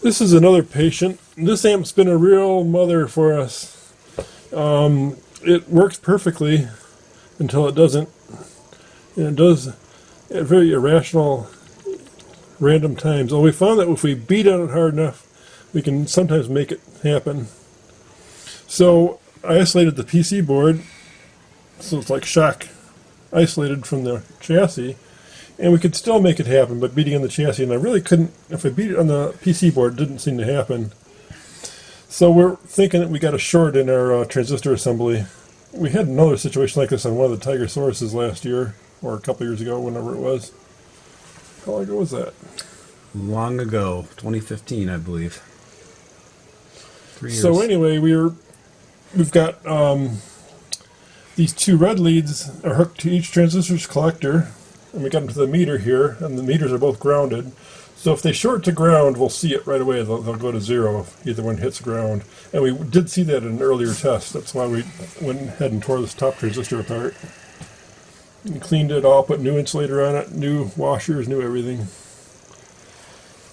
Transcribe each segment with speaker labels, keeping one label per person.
Speaker 1: This is another patient. This amp's been a real mother for us. It works perfectly until it doesn't. And it does at very irrational, random times. Well, we found that if we beat on it hard enough, we can sometimes make it happen. So I isolated the PC board, so it's like shock isolated from the chassis, and we could still make it happen, but beating on the chassis, and I really couldn't, if I beat it on the PC board, it didn't seem to happen. So we're thinking that we got a short in our transistor assembly. We had another situation like this on one of the Tiger Sauruses last year, or a couple years ago, whenever it was. How long ago was that?
Speaker 2: Long ago, 2015, I believe. 3 years.
Speaker 1: So anyway, we've got these two red leads are hooked to each transistor's collector, and we got them to the meter here, and the meters are both grounded. So if they short to ground, we'll see it right away. They'll go to zero if either one hits ground. And we did see that in an earlier test. That's why we went ahead and tore this top transistor apart. And cleaned it all, put new insulator on it, new washers, new everything.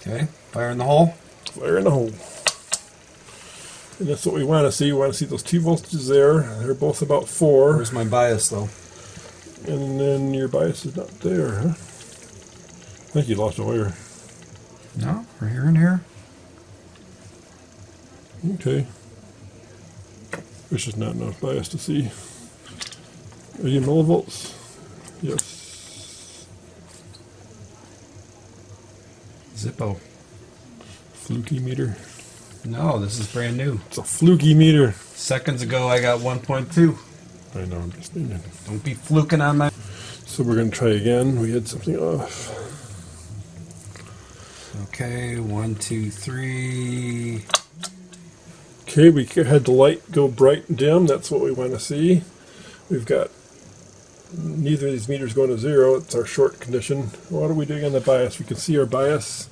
Speaker 2: Okay, fire in the hole.
Speaker 1: Fire in the hole. And that's what we want to see. We want to see those 2 voltages there. They're both about 4.
Speaker 2: Where's my bias, though?
Speaker 1: And then your bias is not there, huh? I think you lost a wire.
Speaker 2: No, we're here and here.
Speaker 1: Okay. There's just not enough bias to see. Are you millivolts? Yes.
Speaker 2: Zippo.
Speaker 1: Fluky meter.
Speaker 2: No, this is brand new.
Speaker 1: It's a fluky meter.
Speaker 2: Seconds ago, I got 1.2.
Speaker 1: I know, I'm just thinking.
Speaker 2: Don't be fluking on my...
Speaker 1: So we're going to try again. We had something off.
Speaker 2: Okay, 1, 2, 3.
Speaker 1: Okay, we had the light go bright and dim. That's what we want to see. We've got neither of these meters going to zero. It's our short condition. What are we doing on the bias? We can see our bias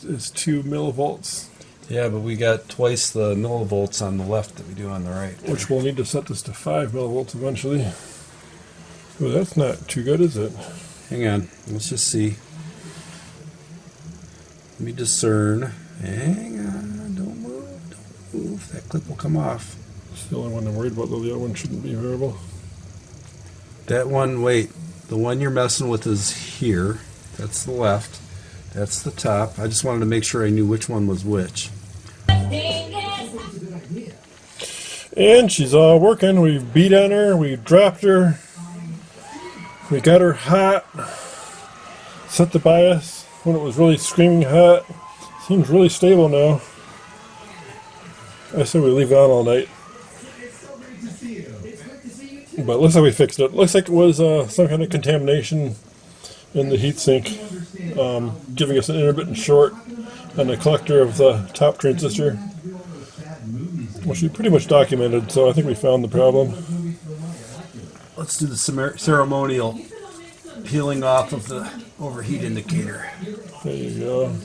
Speaker 1: is 2 millivolts.
Speaker 2: Yeah, but we got twice the millivolts on the left that we do on the right.
Speaker 1: Which we'll need to set this to 5 millivolts eventually. Well, that's not too good, is it?
Speaker 2: Hang on, let's just see. Let me discern. Hang on, don't move. That clip will come off.
Speaker 1: It's the only one I'm worried about, though the other one shouldn't be variable.
Speaker 2: That one, wait, the one you're messing with is here. That's the left. That's the top. I just wanted to make sure I knew which one was which.
Speaker 1: And she's all working. We've beat on her. We dropped her. We got her hot. Set the bias when it was really screaming hot. Seems really stable now. I said we leave it on all night. But it looks like we fixed it. Looks like it was some kind of contamination in the heatsink, giving us an intermittent short on the collector of the top transistor, which we pretty much documented, so I think we found the problem.
Speaker 2: Let's do the ceremonial peeling off of the overheat indicator.
Speaker 1: There you go.